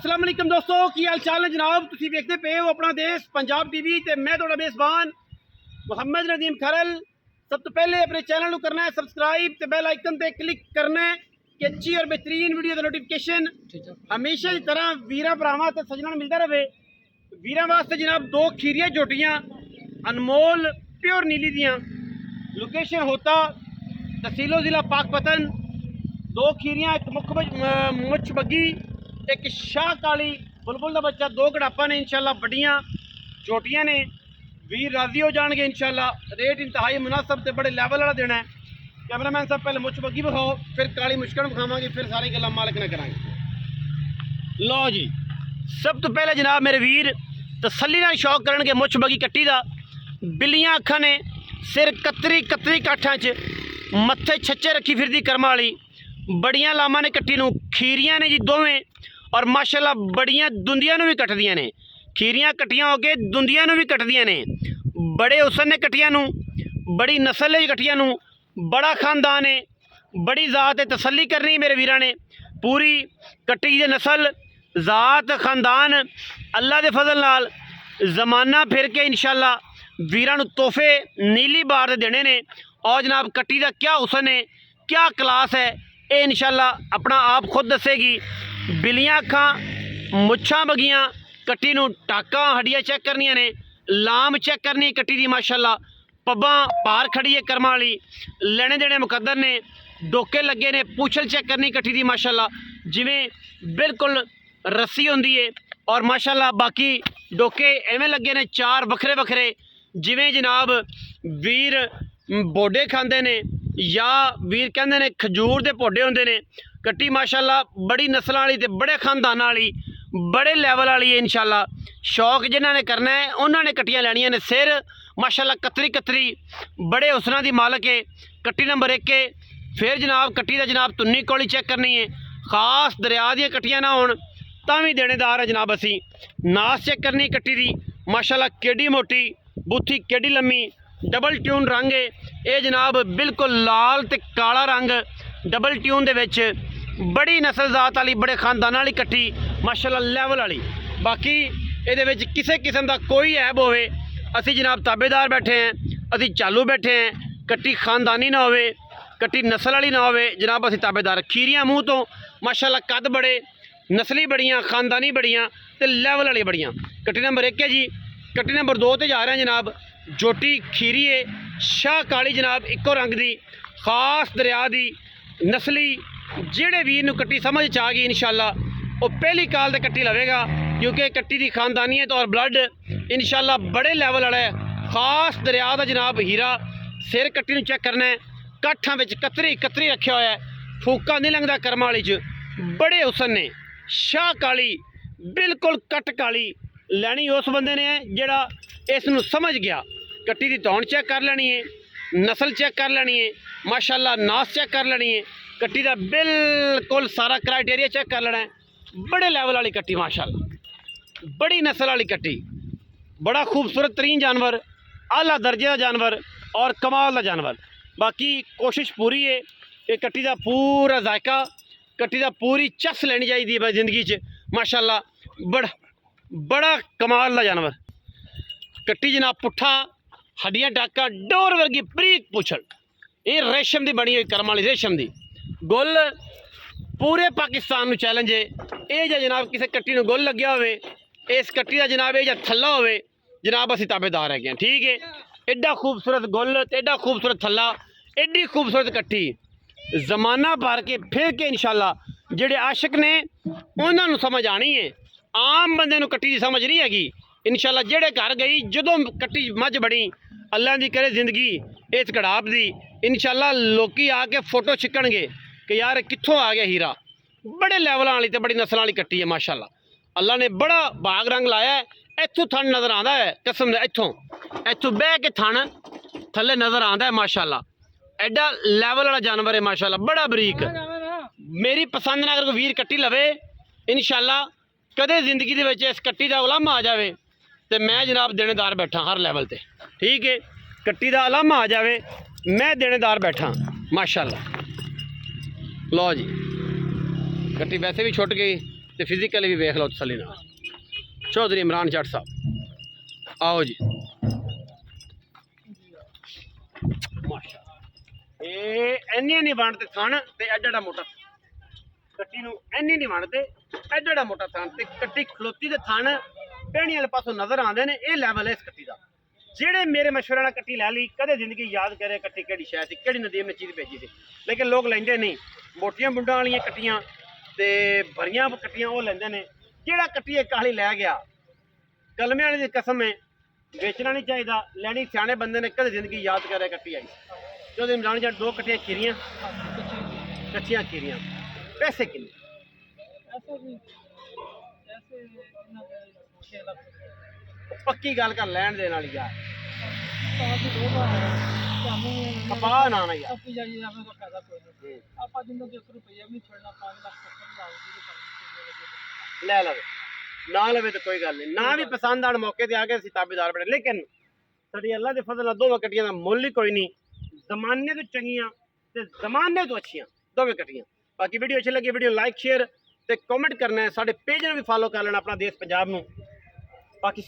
अस्सलाम वालेकुम दोस्तों, की हाल चाल है जनाब। तुसी देखते पे हो अपना देश पंजाब टीवी ते मैं थोड़ा मेज़बान मुहम्मद नदीम खरल। सब तो पहले अपने चैनल को करना है सब्सक्राइब ते बेल आइकन ते क्लिक करना है कि अच्छी और बेहतरीन वीडियो का नोटिफिकेशन हमेशा की तरह वीरा भरावां ते सज्जनां मिलता रहे। वीरा वास्ते जनाब दो खीरियां झोटियां अनमोल प्योर नीली दियां। लोकेशन होता तहसीलो ज़िला पाकपतन। दो खीरियां, एक मुछ बग्गी, एक शाह काली बुलबुल का बच्चा। दो गड़ापा ने इंशाल्लाह बड़ियां झोटियां ने। वीर राजी हो जाएंगे इंशाल्लाह। रेट इंतहाई मुनासब ते बड़े लैवल वाला देना है। कैमरामैन साहब पहले मुछ बग्गी विखाओ, फिर काली मुश्कन विखावांगे, फिर सारी गल्लां मालिक ने करांगे। लो जी, सब तो पहले जनाब मेरे वीर तसल्ली नाल शौक करनगे मुछ बग्गी कट्टी दा। बिल्लियां अखां ने, सिर कतरी कतरी काठां च, मत्थे छच्चे रखी फिरदी कर्मा वाली। बड़ियां लामा ने कट्टी नूं। खीरियां ने जी दोवें, और माशाल्लाह बड़ियां दुंदियां नूं भी कटदियां ने। खीरियां कट्टियां हो के दुंदियां नूं भी कटदियां ने। बड़े हुसन ने कट्टियां नूं, बड़ी नस्ल है कट्टियां नूं, बड़ा खानदान है, बड़ी ज़ात है। तसल्ली करनी मेरे वीरां ने। पूरी कट्टी दी नस्ल, ज़ात, खानदान अल्लाह दे फजल नाल ज़माना फिर के इंशाल्लाह वीरां नूं तोहफे नीली बार दे देने ने। और जनाब कट्टी दा क्या हुसन है, क्या क्लास है, ये इंशाल्लाह अपना आप खुद दसेगी। बिलियां अखां, मुच्छां बगियां, कट्टी नूं टाकां हड्डियां चेक करनियां ने, लाम चेक करनी कट्टी दी माशाल्लाह। पब्बां पार खड़ी है कर्मा वाली, लेने देने मुकद्दर ने, डोके लगे ने, पूछल चेक करनी कट्टी दी माशाल्लाह जिवें बिल्कुल रस्सी होंदी है। और माशाल्लाह बाकी डोके एवें लगे ने चार वखरे वखरे, जिवें जनाब वीर बोडे खांदे ने या वीर कहंदे ने खजूर दे पोडे होंदे ने। कट्टी माशाल्लाह बड़ी नस्लां वाली ते बड़े खानदानां वाली, बड़े लैवल वाली है इंशाल्लाह। शौक जिन्हां ने करना है उन्हां ने कट्टियां लैनियां ने। सिर माशाल्लाह कतरी कतरी, बड़े हुसना दी मालक है। कट्टी नंबर 1 है। फिर जनाब कट्टी दा जनाब तुन्नी कौली चेक करनी है। खास दरिया दियां कट्टियां ना होण तां भी देनेदार है जनाब असी। नास चेक करनी कट्टी दी माशाल्लाह, केडी मोटी बूथी, केडी लम्मी, डबल ट्यून रंग है ये जनाब, बिल्कुल लाल ते काला रंग डबल ट्यून दे विच। बड़ी नस्ल जात वाली, बड़े खानदान वाली कट्टी माशाल्लाह लैवल वाली। बाकी ये किसी किस्म का कोई ऐब होवे असी जनाब ताबेदार बैठे हैं, असी चालू बैठे हैं। कट्टी खानदानी ना होवे, कट्टी नस्ल वाली ना होवे जनाब, असी ताबेदार। खीरियां मूँह तो माशाल्लाह कद बड़े, नस्ली बड़ियां, खानदानी बड़ियां ते लैवल वाली बड़ियां। कट्टी नंबर 1 है जी। कट्टी नंबर 2 ते जा रहे हैं जनाब। जोटी खीरी है, शाह काली जनाब, इको रंग दी, खास दरिया दी नस्ली। जेड़े वीर नूं कट्टी समझ च आ गई इंशाल्लाह वो पहली काल ते कट्टी लवेगा, क्योंकि कट्टी दी खानदानियत और ब्लड इंशाल्लाह बड़े लैवल वाला है। खास दरिया दा जनाब हीरा। सिर कट्टी नूं चेक करना है, काठां विच कतरी कतरी रखा होया है, फूका नहीं लंघदा कर्मा वाली च। बड़े हुसन ने। शाह काली बिल्कुल कट काली लैनी उस बंदे ने जेड़ा इस नूं समझ गया। कट्टी दी तौण चेक कर लेनी है, नस्ल चेक कर लेनी है, माशाल्लाह नास चेक कर लेनी है। कट्टी दा बिल्कुल सारा क्राइटेरिया चेक कर लेना है। बड़े लैवल वाली कट्टी माशाल्लाह, बड़ी नस्ल वाली कट्टी, बड़ा खूबसूरत तरीन जानवर, आला दर्जे का जानवर और कमाल का जानवर। बाकी कोशिश पूरी है कि कट्टी दा पूरा जायका, कट्टी दा पूरी चस लेनी चाहिए जिंदगी च माशाल्लाह। बड़ा कमाल का जानवर। कट्टी जनाब पुट्ठा, हड्डियां टाका, डोर वर्गी बरीक पुछल, ये रेशम की बनी हुई कर्म वाली रेशम की। गुल पूरे पाकिस्तान में चैलेंज है ये जनाब किसी कट्टी में गुल लग्या होवे, इस कट्टी का जनाब ये थल्ला होवे जनाब असी ताबेदार है। ठीक है, एडा खूबसूरत गुल, एडा खूबसूरत थल्ला, एडी खूबसूरत कट्टी जमाना भर के फिर के इंशाल्लाह जेडे आशिक ने उन्होंने समझ आनी है। आम बंदे नूं कट्टी की समझ नहीं हैगी इंशाल्लाह। जेड़े घर गई जदों कट्टी मझ बड़ी, अल्लाह दी करे जिंदगी इस कड़ाप दी, इंशाल्लाह लोकी आके फोटो छिकणगे कि यार कित्थों आ गया हीरा। बड़े लैवलों वाली ते बड़ी नस्ल वाली कट्टी है माशाल्लाह। अल्लाह ने बड़ा बाग रंग लाया है। इत्थों थन नज़र आता है कसम दे, इत्थों बह के थन थल्ले नज़र आता है माशाल्लाह। एडा लैवल वाला जानवर है माशाल्लाह, बड़ा बरीक। मेरी पसंद ना अगर कोई वीर कट्टी लवे इंशाल्लाह कदे जिंदगी दे विच इस कट्टी दा उलामा आ जाए तो मैं जनाब देनेदार बैठा हर लैवल ते। ठीक है, कट्टी दा उलामा आ जाए मैं देनेदार बैठा माशाल्लाह। लो जी, कट्टी वैसे भी छुट गई ਤੇ ਫਿਜ਼ੀਕਲੀ ਵੀ ਵੇਖ ਲਓ ਤਸੱਲੀ ਨਾਲ। ਚੌਧਰੀ ਇਮਰਾਨ ਜੱਟ ਸਾਹਿਬ आओ जी माशाअल्लाह। ये इन्नी नहीं वंडते थन ते एडा मोटा कट्टी नूं इन्नी नहीं वंडते एडा मोटा थन ते कट्टी खलोती दे थन पैणी वाले पासों नजर आंदे ने। ये लैवल है इस कट्टी दा। जेड़े मेरे मशवरे नाल कट्टी लै ली कदे जिंदगी याद करे कट्टी केड़ी शै सी केड़ी नदीम ने चीज़ भेजी सी, लेकिन लोग लैंदे नहीं। मोटियां बुंडां वालियां कट्टियां ते भरियां कट्टियां वो लैंदे ने। जेड़ा कट्टी इक हाली लै गया कलमे वाले दी कसम है बेचना नहीं चाहिए, लैनी सियाने बंदे ने कदे जिंदगी याद करे कट्टी आई। चौधरी इमरान जट 2 कट्टियां खीरियां कच्चियां खीरियां पैसे किन्ने? पक्की गल कर लैन देने वाली यार कपा ना ना यार ले लवे ना लवे तो कोई गल नहीं, ना भी पसंद आने मौके ते आके असीं ताबेदार बने। लेकिन साडी अल्लाह दे फजल नाल दोवें कट्टियां दा मुੱਲ ही कोई नहीं। जमाने तो चंगियां ते जमाने तो अच्छियां दोवें कट्टियां। बाकी वीडियो अच्छी लगी वीडियो लाइक शेयर ते कमेंट करना है। साडे पेज नूं भी फॉलो कर लेना अपना देश पंजाब नूं। बाकी